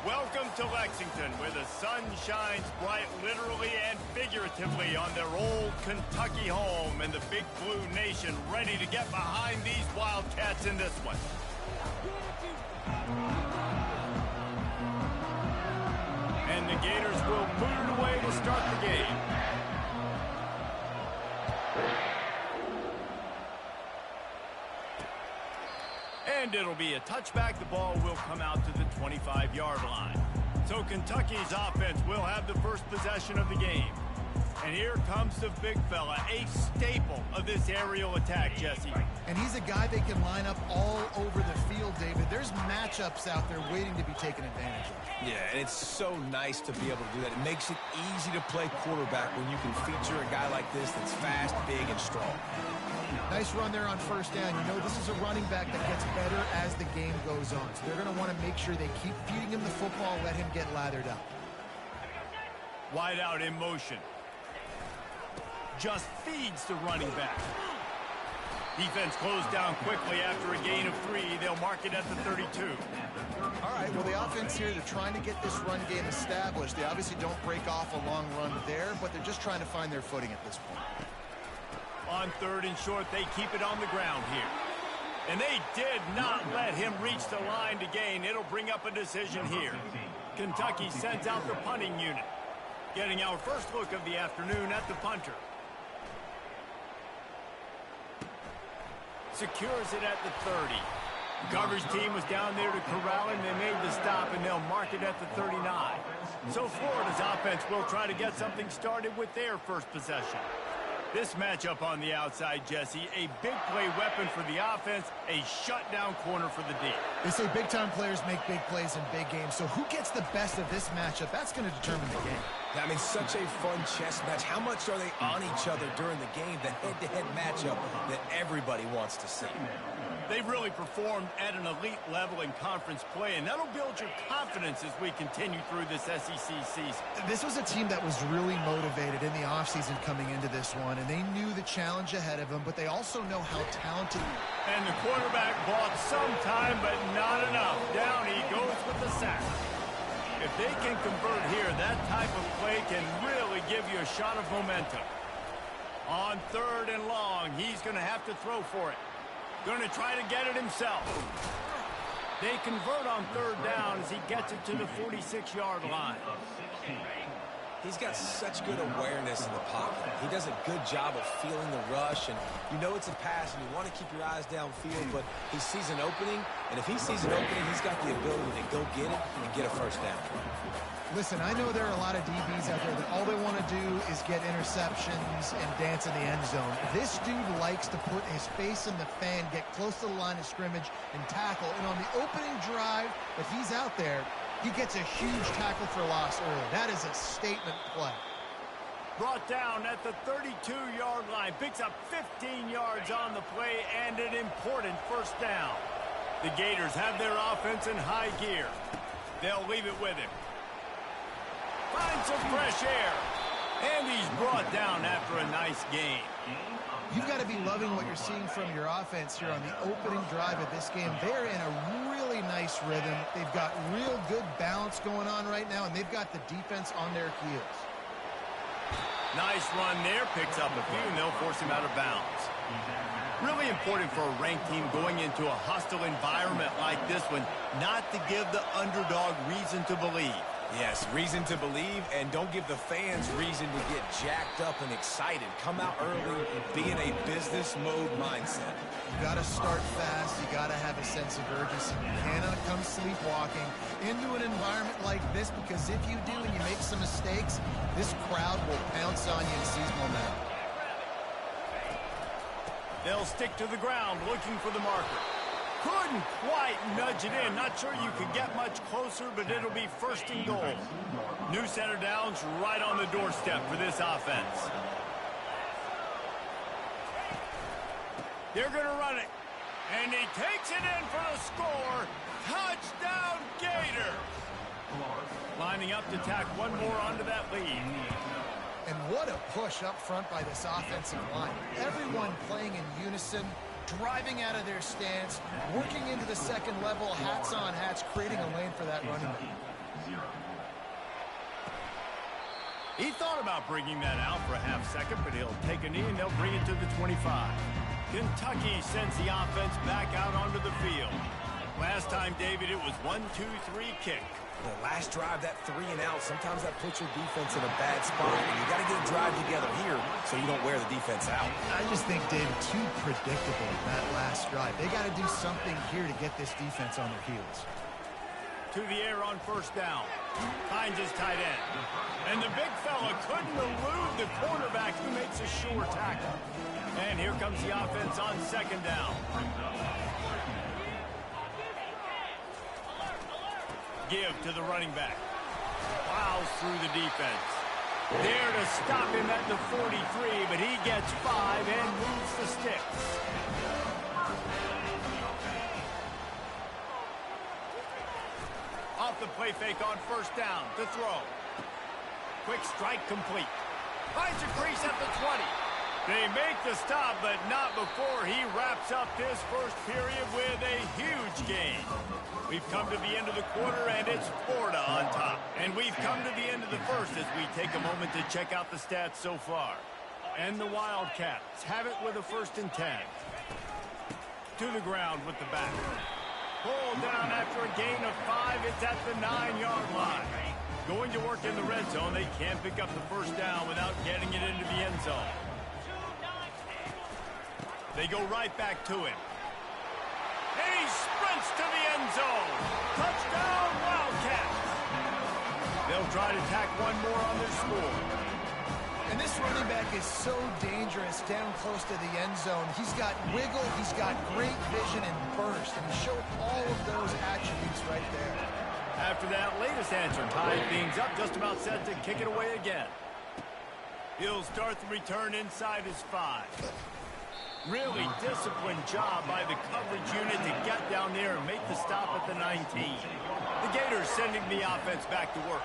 Welcome to Lexington, where the sun shines bright literally and figuratively on their old Kentucky home, and the Big Blue Nation ready to get behind these Wildcats in this one. And the Gators will put it away to start the game. And it'll be a touchback. The ball will come out to the 25-yard line. So Kentucky's offense will have the first possession of the game. And here comes the big fella, a staple of this aerial attack, Jesse. And he's a guy they can line up all over the field, David. There's matchups out there waiting to be taken advantage of. Yeah, and it's so nice to be able to do that. It makes it easy to play quarterback when you can feature a guy like this that's fast, big, and strong. Nice run there on first down. You know, this is a running back that gets better as the game goes on. So they're going to want to make sure they keep feeding him the football, let him get lathered up. Wide out in motion. Just feeds the running back. Defense closed down quickly after a gain of 3. They'll mark it at the 32. All right, well, the offense here, they're trying to get this run game established. They obviously don't break off a long run there, but they're just trying to find their footing at this point. On 3rd and short, they keep it on the ground here. And they did not let him reach the line to gain. It'll bring up a decision here. Kentucky sends out the punting unit. Getting our first look of the afternoon at the punter. Secures it at the 30. Coverage team was down there to corral him. They made the stop, and they'll mark it at the 39. So Florida's offense will try to get something started with their first possession. This matchup on the outside, Jesse, a big play weapon for the offense, a shutdown corner for the D. They say big-time players make big plays in big games, so who gets the best of this matchup? That's going to determine the game. I mean, such a fun chess match. How much are they on each other during the game? The head-to-head matchup that everybody wants to see. They've really performed at an elite level in conference play, and that'll build your confidence as we continue through this SEC season. This was a team that was really motivated in the offseason coming into this one, and they knew the challenge ahead of them, but they also know how talented. And the quarterback bought some time, but not enough. Down he goes with the sack. If they can convert here, that type of play can really give you a shot of momentum. On 3rd and long, he's going to have to throw for it. Going to try to get it himself. They convert on 3rd down as he gets it to the 46-yard line. He's got such good awareness in the pocket. He does a good job of feeling the rush, and you know it's a pass, and you want to keep your eyes downfield, but he sees an opening, and if he sees an opening, he's got the ability to go get it and get a first down. Listen, I know there are a lot of DBs out there that all they want to do is get interceptions and dance in the end zone. This dude likes to put his face in the fan, get close to the line of scrimmage, and tackle. And on the opening drive, if he's out there, he gets a huge tackle for loss early. That is a statement play. Brought down at the 32-yard line. Picks up 15 yards on the play and an important first down. The Gators have their offense in high gear. They'll leave it with him. Finds some fresh air. And he's brought down after a nice game. You've got to be loving what you're seeing from your offense here on the opening drive of this game. They're in a really nice rhythm. They've got real good balance going on right now, and they've got the defense on their heels. Nice run there. Picks up a few, and they'll force him out of bounds. Really important for a ranked team going into a hostile environment like this one, not to give the underdog reason to believe. Yes, reason to believe, and don't give the fans reason to get jacked up and excited. Come out early and be in a business mode mindset. You got to start fast. You got to have a sense of urgency. You cannot come sleepwalking into an environment like this, because if you do and you make some mistakes, this crowd will pounce on you and seize momentum. They'll stick to the ground looking for the marker. Couldn't quite nudge it in. Not sure you could get much closer, but it'll be 1st and goal. New center downs right on the doorstep for this offense. They're going to run it. And he takes it in for the score. Touchdown, Gator. Lining up to tack one more onto that lead. And what a push up front by this offensive line. Everyone playing in unison, driving out of their stance, working into the second level, hats on hats, creating a lane for that running back. He thought about bringing that out for a half second, but he'll take a knee and they'll bring it to the 25. Kentucky sends the offense back out onto the field. Last time, David, it was 1-2-3 kick. The last drive, that 3 and out, sometimes that puts your defense in a bad spot. And you got to get a drive together here so you don't wear the defense out. I just think, David, too predictable that last drive. They got to do something here to get this defense on their heels. To the air on first down. Finds his tight end. And the big fella couldn't elude the quarterback who makes a sure tackle. And here comes the offense on second down. Give to the running back. Plows through the defense. There to stop him at the 43, but he gets 5 and moves the sticks. Off the play fake on first down to throw. Quick strike complete. Finds a crease at the 20. They make the stop, but not before he wraps up this first period with a huge gain. We've come to the end of the quarter, and it's Florida on top. And we've come to the end of the first as we take a moment to check out the stats so far. And the Wildcats have it with a 1st and 10. To the ground with the back. Pulled down after a gain of 5. It's at the 9-yard line. Going to work in the red zone. They can't pick up the first down without getting it into the end zone. They go right back to him. And he sprints to the end zone. Touchdown, Wildcats. They'll try to tack one more on their score. And this running back is so dangerous down close to the end zone. He's got wiggle, he's got great vision and burst, and he showed all of those attributes right there. After that latest answer, tied things up, just about set to kick it away again. He'll start the return inside his 5. Really disciplined job by the coverage unit to get down there and make the stop at the 19. The Gators sending the offense back to work.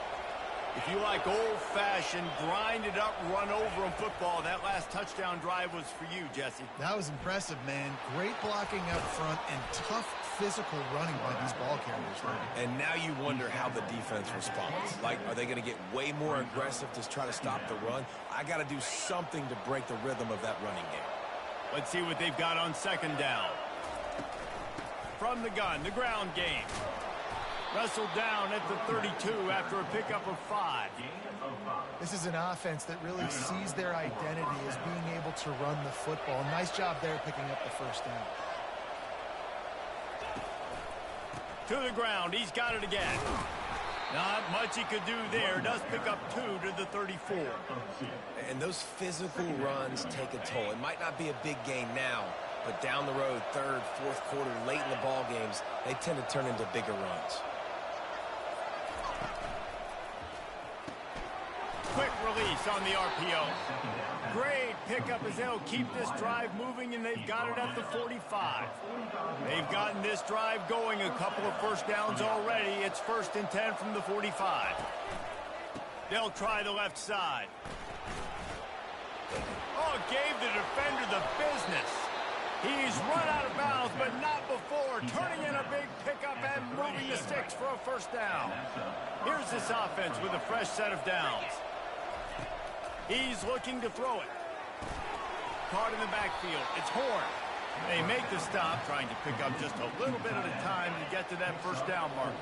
If you like old-fashioned, grind-it-up, run-over-'em football, that last touchdown drive was for you, Jesse. That was impressive, man. Great blocking up front and tough physical running by these ball carriers. And now you wonder how the defense responds. Like, are they going to get way more aggressive to try to stop the run? I got to do something to break the rhythm of that running game. Let's see what they've got on second down. From the gun, the ground game. Wrestled down at the 32 after a pickup of 5. This is an offense that really sees their identity as being able to run the football. Nice job there picking up the first down. To the ground, he's got it again. Not much he could do there. Does pick up 2 to the 34. And those physical runs take a toll. It might not be a big gain now, but down the road, 3rd, 4th quarter, late in the ball games, they tend to turn into bigger runs. Quick release on the RPO. Great pickup as they'll keep this drive moving, and they've got it at the 45. They've gotten this drive going, a couple of first downs already. It's 1st and 10 from the 45. They'll try the left side. Oh, gave the defender the business. He's run out of bounds, but not before turning in a big pickup and moving the sticks for a first down. Here's this offense with a fresh set of downs. He's looking to throw it. Caught in the backfield. It's Horn. They make the stop, trying to pick up just a little bit at a time to get to that first down marker.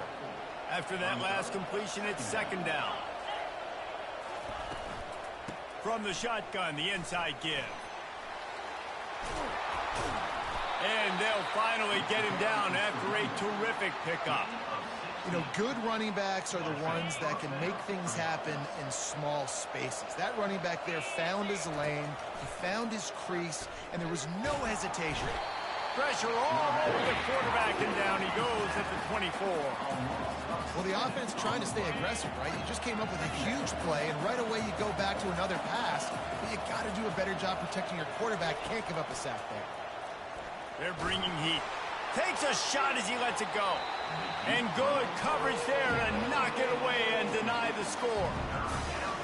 After that last completion, it's second down. From the shotgun, the inside give. And they'll finally get him down after a terrific pickup. You know, good running backs are the ones that can make things happen in small spaces. That running back there found his lane, he found his crease, and there was no hesitation. Pressure all over the quarterback, and down he goes at the 24. Well, the offense trying to stay aggressive, right? You just came up with a huge play, and right away you go back to another pass, but you got to do a better job protecting your quarterback. Can't give up a sack there. They're bringing heat. Takes a shot as he lets it go. And good coverage there to knock it away and deny the score.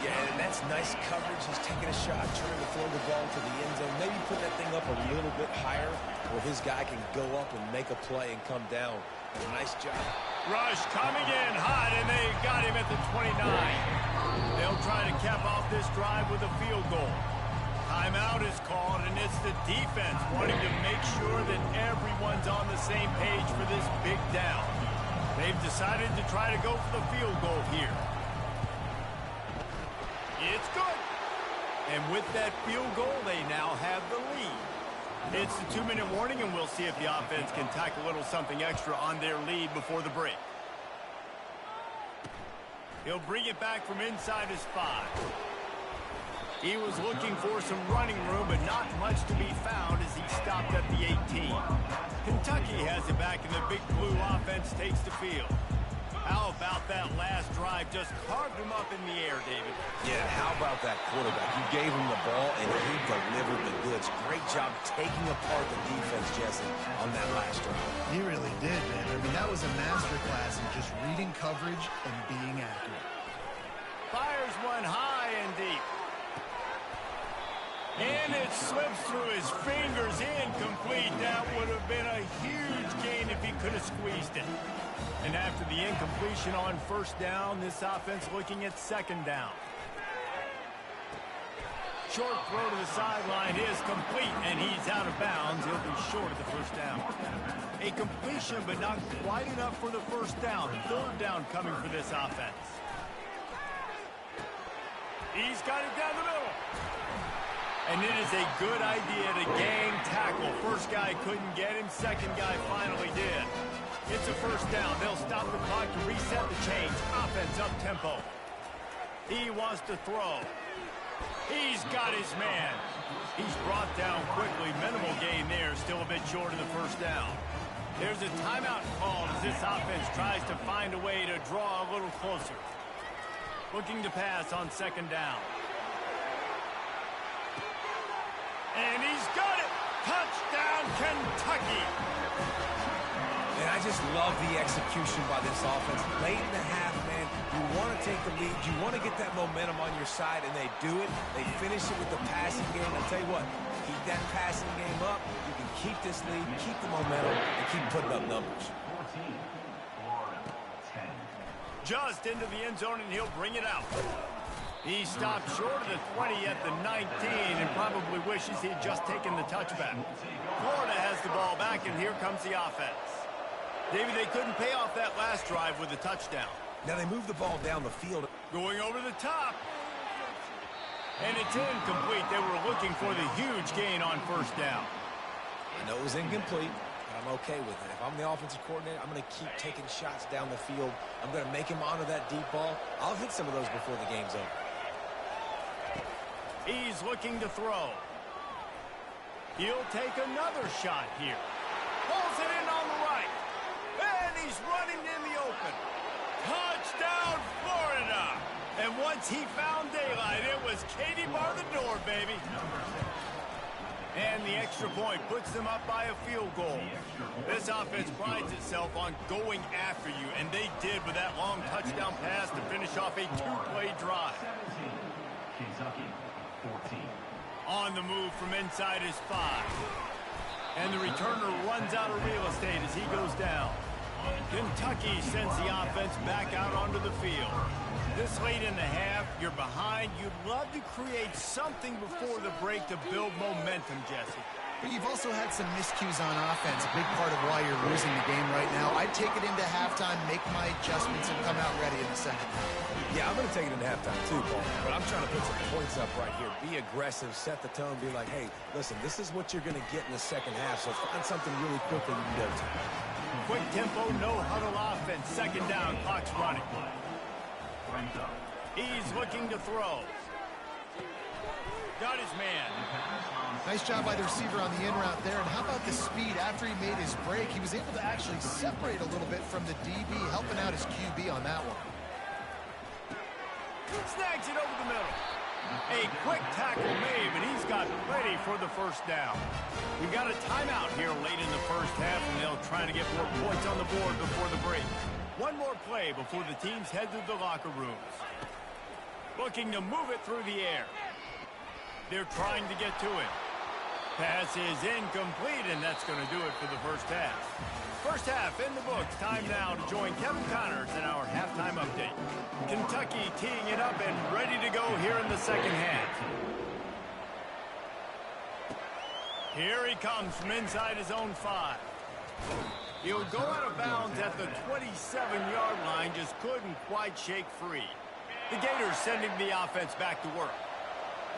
Yeah, and that's nice coverage. He's taking a shot, trying to throw the ball to the end zone. Maybe put that thing up a little bit higher where his guy can go up and make a play and come down. Nice job. Rush coming in hot, and they got him at the 29. They'll try to cap off this drive with a field goal. Timeout is called, and it's the defense wanting to make sure that everyone's on the same page for this big down. They've decided to try to go for the field goal here. It's good. And with that field goal, they now have the lead. It's the 2-minute warning, and we'll see if the offense can tack a little something extra on their lead before the break. He'll bring it back from inside his 5. He was looking for some running room, but not much to be found as he stopped at the 18. Kentucky has it back, and the Big Blue offense takes the field. How about that last drive? Just carved him up in the air, David. Yeah, how about that quarterback? You gave him the ball, and he delivered the goods. Great job taking apart the defense, Jesse, on that last drive. He really did, man. I mean, that was a masterclass in just reading coverage and being accurate. Fires one high and deep. And it slips through his fingers, incomplete. That would have been a huge gain if he could have squeezed it. And after the incompletion on first down, this offense looking at second down. Short throw to the sideline is complete, and he's out of bounds. He'll be short of the first down. A completion, but not quite enough for the first down. Third down coming for this offense. He's got it down the middle. And it is a good idea to gang tackle. First guy couldn't get him. Second guy finally did. It's a first down. They'll stop the clock to reset the chains. Offense up tempo. He wants to throw. He's got his man. He's brought down quickly. Minimal gain there. Still a bit short of the first down. There's a timeout called as this offense tries to find a way to draw a little closer. Looking to pass on second down. And he's got it! Touchdown, Kentucky! And I just love the execution by this offense. Late in the half, man, you want to take the lead. You want to get that momentum on your side, and they do it. They finish it with the passing game. I'll tell you what, keep that passing game up. You can keep this lead, keep the momentum, and keep putting up numbers. Just into the end zone, and he'll bring it out. He stopped short of the 20 at the 19 and probably wishes he had just taken the touchback. Florida has the ball back, and here comes the offense. David, they couldn't pay off that last drive with a touchdown. Now they move the ball down the field. Going over the top. And it's incomplete. They were looking for the huge gain on first down. I know it was incomplete, but I'm okay with it. If I'm the offensive coordinator, I'm going to keep taking shots down the field. I'm going to make him honor that deep ball. I'll hit some of those before the game's over. He's looking to throw. He'll take another shot here. Pulls it in on the right. And he's running in the open. Touchdown, Florida. And once he found daylight, it was Katie bar the door, baby. And the extra point puts them up by a field goal. This offense prides itself on going after you, and they did with that long touchdown pass to finish off a two-play drive. Kentucky, 14. On the move from inside his 5. And the returner runs out of real estate as he goes down. Kentucky sends the offense back out onto the field. This late in the half, you're behind. You'd love to create something before the break to build momentum, Jesse. But you've also had some miscues on offense, a big part of why you're losing the game right now. I'd take it into halftime, make my adjustments, and come out ready in the second half. Yeah, I'm going to take it into halftime too, Paul. But I'm trying to put some points up right here. Be aggressive, set the tone, be like, hey, listen, this is what you're going to get in the second half, so find something really quickly you can go to. Quick tempo, no huddle offense. Second down, clock's running. He's looking to throw. Got his man. Nice job by the receiver on the in route there. And how about the speed after he made his break? He was able to actually separate a little bit from the DB, helping out his QB on that one. Snags it over the middle. A quick tackle made, but he's got plenty for the first down. We've got a timeout here late in the first half, and they'll try to get more points on the board before the break. One more play before the teams head to the locker rooms. Looking to move it through the air. They're trying to get to him. Pass is incomplete, and that's going to do it for the first half. First half in the books. Time now to join Kevin Connors in our halftime update. Kentucky teeing it up and ready to go here in the second half. Here he comes from inside his own 5. He'll go out of bounds at the 27-yard line, just couldn't quite shake free. The Gators sending the offense back to work.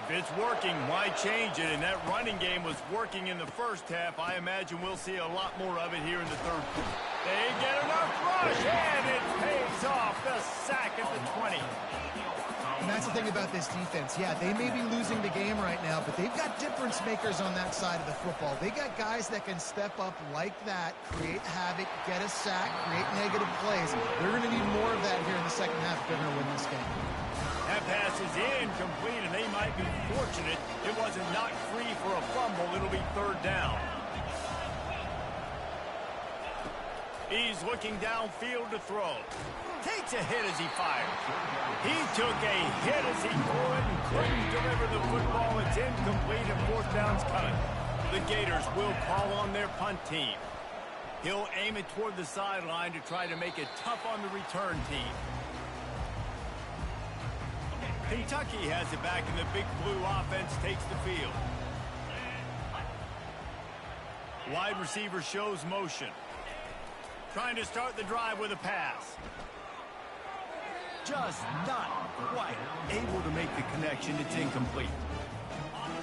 If it's working, why change it? And that running game was working in the first half. I imagine we'll see a lot more of it here in the third quarter. They get enough rush, and it pays off. The sack at the 20. And that's the thing about this defense. Yeah, they may be losing the game right now, but they've got difference makers on that side of the football. They got guys that can step up like that, create havoc, get a sack, create negative plays. They're going to need more of that here in the second half if they're going to win this game. That pass is incomplete, and they might be fortunate it wasn't knocked free for a fumble. It'll be third down. He's looking downfield to throw. Takes a hit as he fires. He took a hit as he threw it and couldn't deliver the football. It's incomplete and fourth down's coming. The Gators will call on their punt team. He'll aim it toward the sideline to try to make it tough on the return team. Kentucky has it back, and the Big Blue offense takes the field. Wide receiver shows motion. Trying to start the drive with a pass. Just not quite able to make the connection. It's incomplete.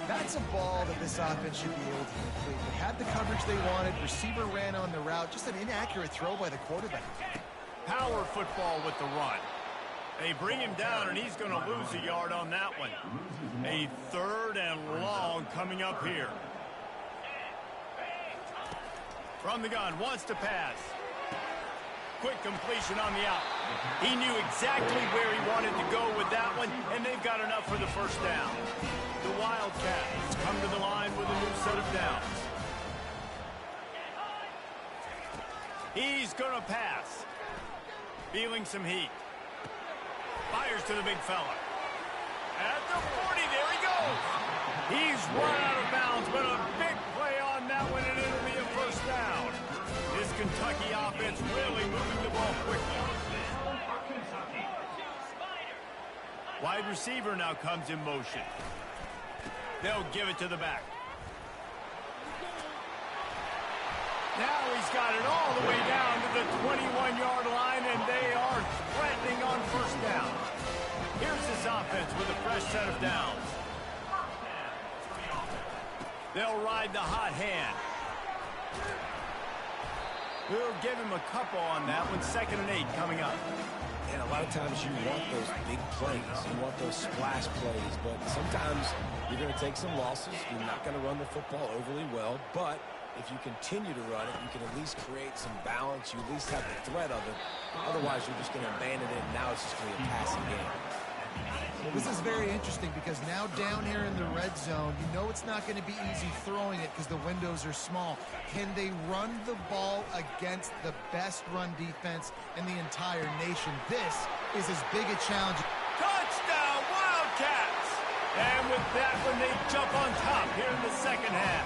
That's a ball that this offense should be able to complete. They had the coverage they wanted. Receiver ran on the route. Just an inaccurate throw by the quarterback. Power football with the run. They bring him down, and he's going to lose a yard on that one. A third and long coming up here. From the gun, wants to pass. Quick completion on the out. He knew exactly where he wanted to go with that one, and they've got enough for the first down. The Wildcats come to the line with a new set of downs. He's going to pass. Feeling some heat. Fires to the big fella. At the 40, there he goes. He's run out of bounds, but a big play on that one, and it'll be a first down. This Kentucky offense really moving the ball quickly. Wide receiver now comes in motion. They'll give it to the back. Now he's got it all the way down to the 21-yard line, and they are threatening on first down. Here's this offense with a fresh set of downs. They'll ride the hot hand. We'll give him a couple on that one. 2nd and 8 coming up. And a lot of times you want those big plays. You want those splash plays. But sometimes you're going to take some losses. You're not going to run the football overly well. But if you continue to run it, you can at least create some balance. You at least have the threat of it. Otherwise, you're just going to abandon it, and now it's just going to be a passing game. Well, this is very interesting because now down here in the red zone, you know it's not going to be easy throwing it because the windows are small. Can they run the ball against the best run defense in the entire nation? This is as big a challenge. Touchdown, Wildcats! And with that one, they jump on top here in the second half.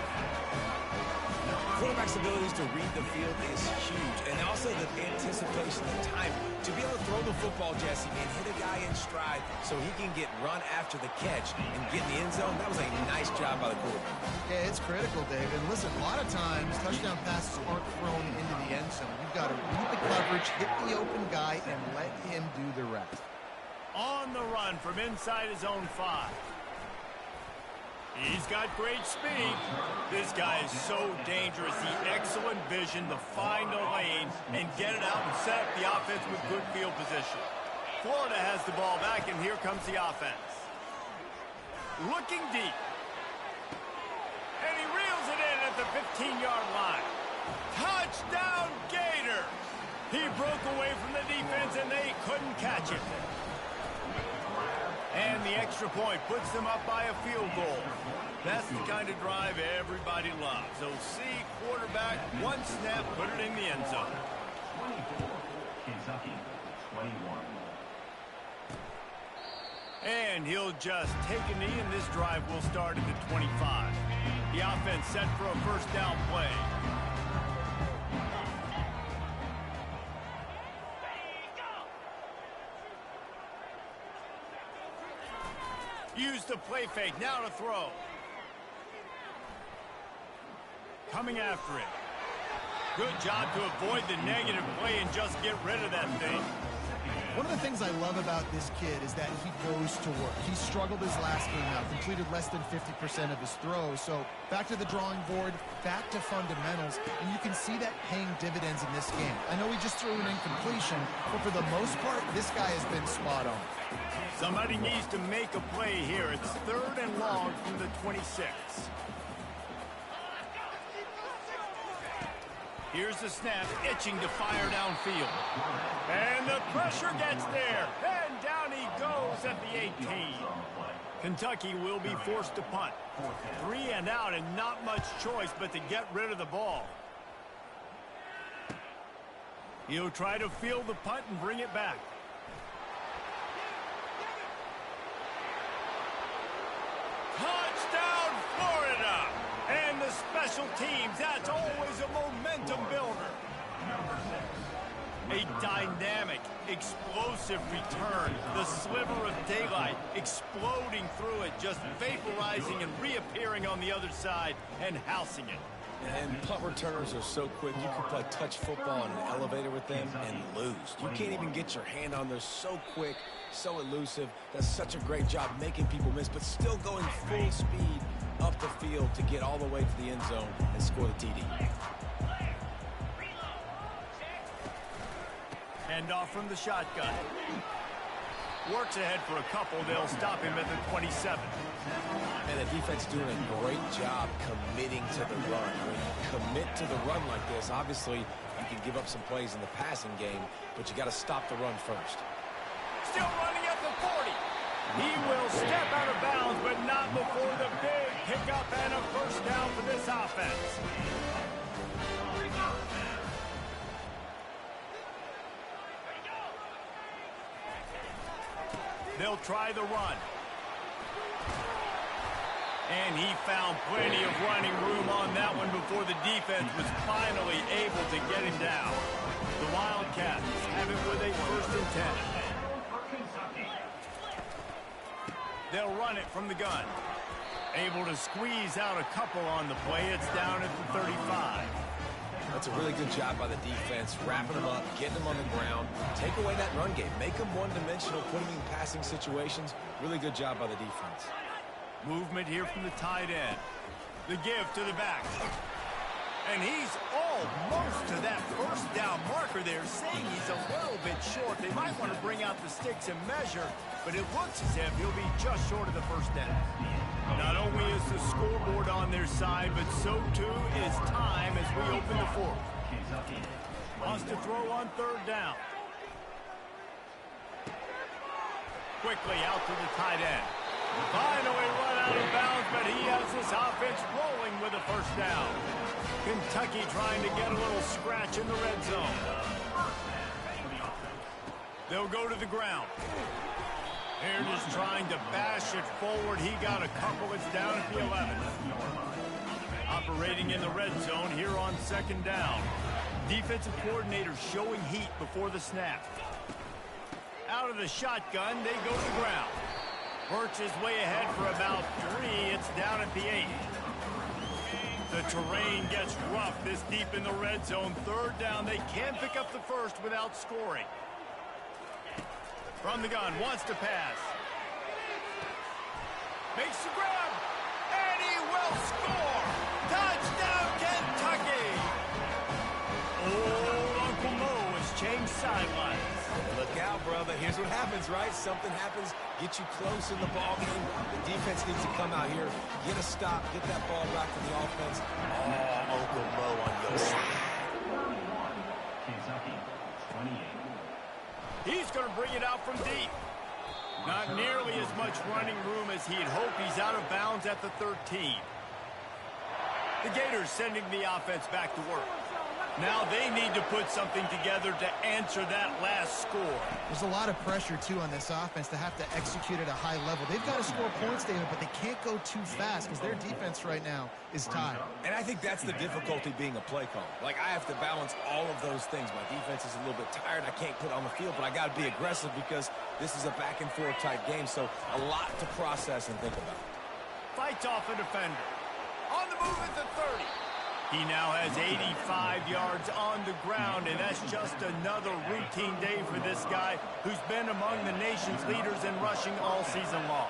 Quarterback's abilities to read the field is huge, and also the anticipation and timing. To be able to throw the football, Jesse, and hit a guy in stride so he can get run after the catch and get in the end zone, that was a nice job by the quarterback. Yeah, it's critical, Dave. And listen, a lot of times, touchdown passes aren't thrown into the end zone. You've got to read the coverage, hit the open guy, and let him do the rest. On the run from inside his own 5. He's got great speed. This guy is so dangerous. The excellent vision to find a lane and get it out and set up the offense with good field position. Florida has the ball back, and here comes the offense. Looking deep. And he reels it in at the 15-yard line. Touchdown, Gator! He broke away from the defense, and they couldn't catch it. And the extra point puts them up by a field goal. That's the kind of drive everybody loves. So see quarterback, one snap, put it in the end zone. 24, Kentucky, 21. And he'll just take a knee, and this drive will start at the 25. The offense set for a first down play. Use the play fake, now to throw. Coming after it. Good job to avoid the negative play and just get rid of that thing. One of the things I love about this kid is that he goes to work. He struggled his last game out, completed less than 50% of his throws. So back to the drawing board, back to fundamentals, and you can see that paying dividends in this game. I know he just threw an incompletion, but for the most part, this guy has been spot on. Somebody needs to make a play here. It's 3rd and long from the 26. Here's the snap, itching to fire downfield. And the pressure gets there. And down he goes at the 18. Kentucky will be forced to punt. 3 and out and not much choice but to get rid of the ball. He'll try to field the punt and bring it back. Touchdown, Florida! And the special teams, that's always a momentum builder. A dynamic, explosive return. The sliver of daylight exploding through it, just vaporizing and reappearing on the other side and housing it. And punt returners are so quick, you can play touch football in an elevator with them and lose. You can't even get your hand on them. So quick, so elusive. Does such a great job making people miss, but still going full speed up the field to get all the way to the end zone and score the TD. Hand off from the shotgun. Works ahead for a couple. They'll stop him at the 27. And the defense doing a great job committing to the run. When you commit to the run like this, obviously you can give up some plays in the passing game, but you got to stop the run first. Still running at the 40. He will step out of bounds, but not before the big pickup and a first down for this offense. They'll try the run. And he found plenty of running room on that one before the defense was finally able to get him down. The Wildcats have it with a 1st and 10. They'll run it from the gun. Able to squeeze out a couple on the play. It's down at the 35. That's a really good job by the defense, wrapping them up, getting them on the ground. Take away that run game. Make them one-dimensional, put them in passing situations. Really good job by the defense. Movement here from the tight end. The give to the back. And he's almost to that first down marker there, saying he's a little bit short. They might want to bring out the sticks and measure, but it looks as if he'll be just short of the first down. Not only is the scoreboard on their side, but so too is time as we open the 4th. Wants to throw on 3rd down. Quickly out to the tight end. Finally run out of bounds, but he has this offense rolling with a first down. Kentucky trying to get a little scratch in the red zone. They'll go to the ground. They're just trying to bash it forward. He got a couple. It's down at the 11. Operating in the red zone here on 2nd down. Defensive coordinator showing heat before the snap. Out of the shotgun, they go to the ground. Works his way ahead for about 3. It's down at the 8. The terrain gets rough this deep in the red zone. 3rd down. They can pick up the first without scoring. From the gun, wants to pass. Makes the grab, and he will score! Touchdown, Kentucky! Oh, Uncle Mo has changed sidelines. Look out, brother. Here's what happens, right? Something happens, get you close in the ball game. The defense needs to come out here, get a stop, get that ball back to the offense. Oh, Uncle Mo on your side. Kentucky, 28. He's going to bring it out from deep. Not nearly as much running room as he'd hoped. He's out of bounds at the 13. The Gators sending the offense back to work. Now they need to put something together to answer that last score. There's a lot of pressure, too, on this offense to have to execute at a high level. They've got to score points, David, but they can't go too fast because their defense right now is tired. And I think that's the difficulty being a play caller. Like, I have to balance all of those things. My defense is a little bit tired. I can't put on the field, but I got to be aggressive because this is a back-and-forth type game, so a lot to process and think about. Fights off a defender. On the move at the 30. He now has 85 yards on the ground, and that's just another routine day for this guy who's been among the nation's leaders in rushing all season long.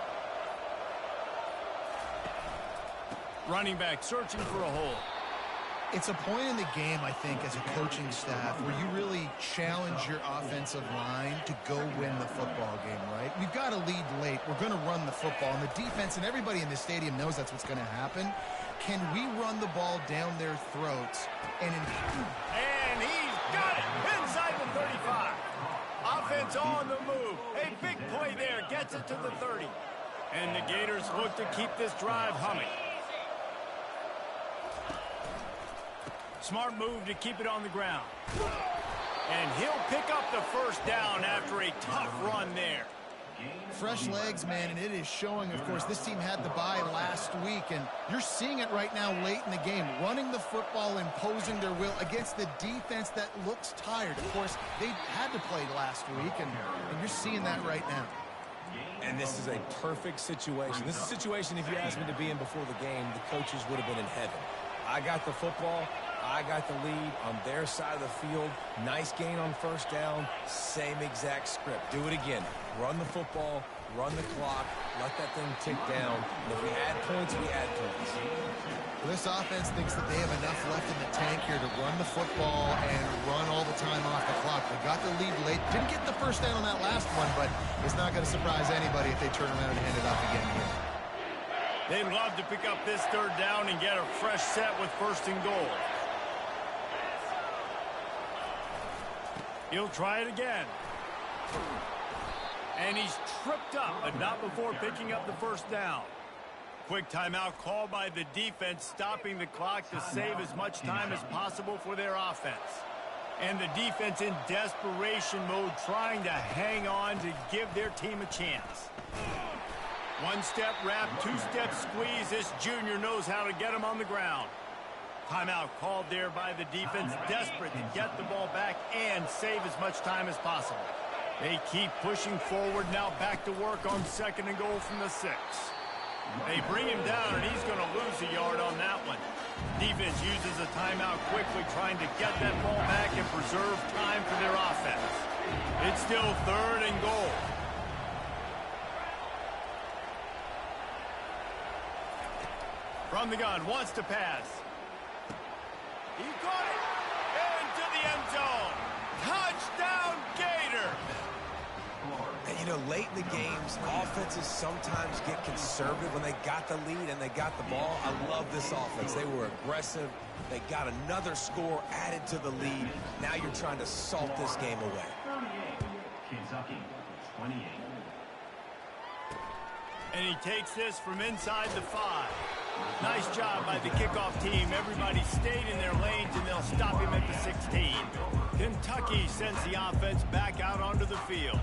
Running back searching for a hole. It's a point in the game, I think, as a coaching staff where you really challenge your offensive line to go win the football game, right? We've got to lead late. We're going to run the football, and the defense and everybody in the stadium knows that's what's going to happen. Can we run the ball down their throats? And he's got it inside the 35. Offense on the move. A big play there. Gets it to the 30. And the Gators look to keep this drive humming. Smart move to keep it on the ground. And he'll pick up the first down after a tough run there. Fresh legs, man, and it is showing, of course. This team had the bye last week, and you're seeing it right now late in the game. Running the football, imposing their will against the defense that looks tired. Of course, they had to play last week, and you're seeing that right now. And this is a perfect situation. This is a situation, if you asked me to be in before the game, the coaches would have been in heaven. I got the football. I got the lead on their side of the field. Nice gain on first down. Same exact script. Do it again. Run the football, run the clock, let that thing tick down. And if we add points, we add points. Well, this offense thinks that they have enough left in the tank here to run the football and run all the time off the clock. They got the lead late. Didn't get the first down on that last one, but it's not going to surprise anybody if they turn around and hand it off again here. They'd love to pick up this third down and get a fresh set with first and goal. He'll try it again. And he's tripped up, but not before picking up the first down. Quick timeout called by the defense, stopping the clock to save as much time as possible for their offense. And the defense in desperation mode, trying to hang on to give their team a chance. One-step wrap, two-step squeeze. This junior knows how to get him on the ground. Timeout called there by the defense, desperate to get the ball back and save as much time as possible. They keep pushing forward, now back to work on second and goal from the 6. They bring him down, and he's going to lose a yard on that one. Defense uses a timeout quickly, trying to get that ball back and preserve time for their offense. It's still third and goal. From the gun, wants to pass. He caught it into the end zone. Touchdown, Gators! And, you know, late in the games, offenses sometimes get conservative when they got the lead and they got the ball. I love this offense. They were aggressive. They got another score added to the lead. Now you're trying to salt this game away. 38, Kentucky, 28. And he takes this from inside the 5. Nice job by the kickoff team. Everybody stayed in their lanes, and they'll stop him at the 16. Kentucky sends the offense back out onto the field.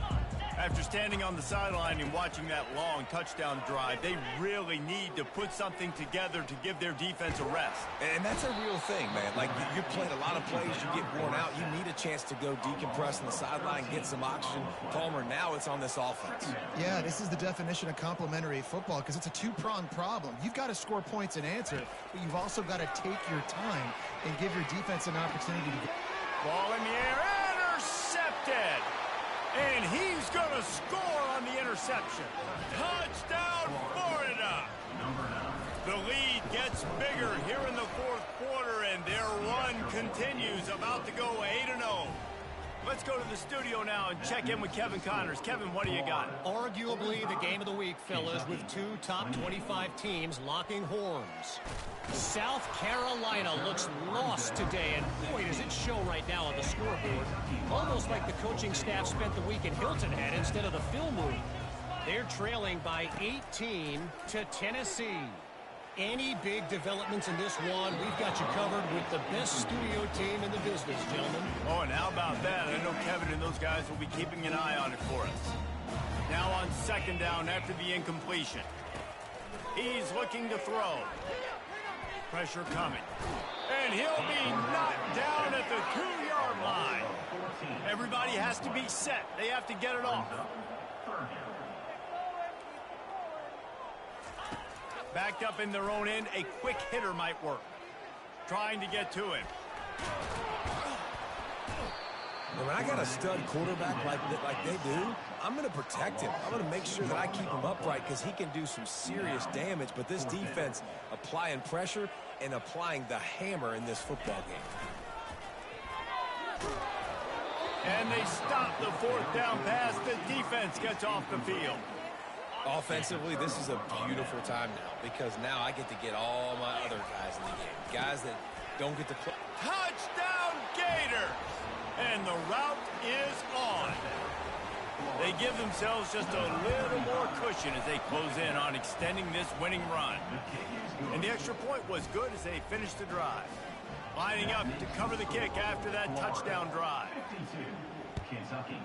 After standing on the sideline and watching that long touchdown drive, they really need to put something together to give their defense a rest. And that's a real thing, man. Like, you're playing a lot of plays, you get worn out. You need a chance to go decompress on the sideline, get some oxygen. Palmer, now it's on this offense. Yeah, this is the definition of complementary football because it's a two-pronged problem. You've got to score points and answer, but you've also got to take your time and give your defense an opportunity to get... Ball in the air, intercepted! And he's going to score on the interception. Touchdown, Florida! The lead gets bigger here in the fourth quarter, and their run continues, about to go 8-0. Let's go to the studio now and check in with Kevin Connors. Kevin, what do you got? Arguably the game of the week, fellas, with two top 25 teams locking horns. South Carolina looks lost today, and boy, does it show right now on the scoreboard. Almost like the coaching staff spent the week in Hilton Head instead of the film room. They're trailing by 18 to Tennessee. Any big developments in this one, we've got you covered with the best studio team in the business, gentlemen. Oh, and how about that? I know Kevin and those guys will be keeping an eye on it for us. Now on second down after the incompletion. He's looking to throw. Pressure coming. And he'll be knocked down at the 2-yard line. Everybody has to be set. They have to get it off. Backed up in their own end, a quick hitter might work. Trying to get to him. And when I got a stud quarterback like they do, I'm going to protect him. I'm going to make sure that I keep him upright because he can do some serious damage. But this defense applying pressure and applying the hammer in this football game. And they stop the 4th down pass. The defense gets off the field. Offensively, this is a beautiful time now because now I get to get all my other guys in the game. Guys that don't get to play. Touchdown, Gators! And the route is on. They give themselves just a little more cushion as they close in on extending this winning run. And the extra point was good as they finished the drive. Lining up to cover the kick after that touchdown drive. 52, Kentucky,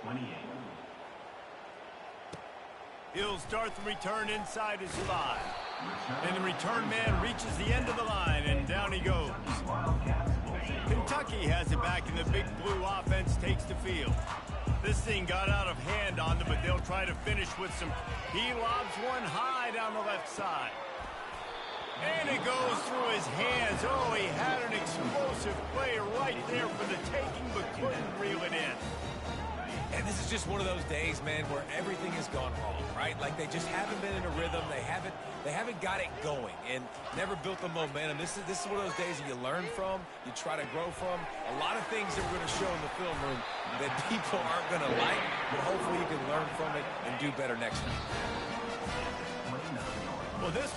28. He'll start the return inside his 5. And the return man reaches the end of the line, and down he goes. Kentucky has it back, and the big blue offense takes the field. This thing got out of hand on them, but they'll try to finish with some. He lobs one high down the left side. And it goes through his hands. Oh, he had an explosive play right there for the taking, but couldn't reel it in. And this is just one of those days, man, where everything has gone wrong, right? Like they just haven't been in a rhythm. They haven't got it going and never built the momentum. This is one of those days that you learn from, you try to grow from. A lot of things that we're going to show in the film room that people aren't going to like, but hopefully you can learn from it and do better next time. Well, this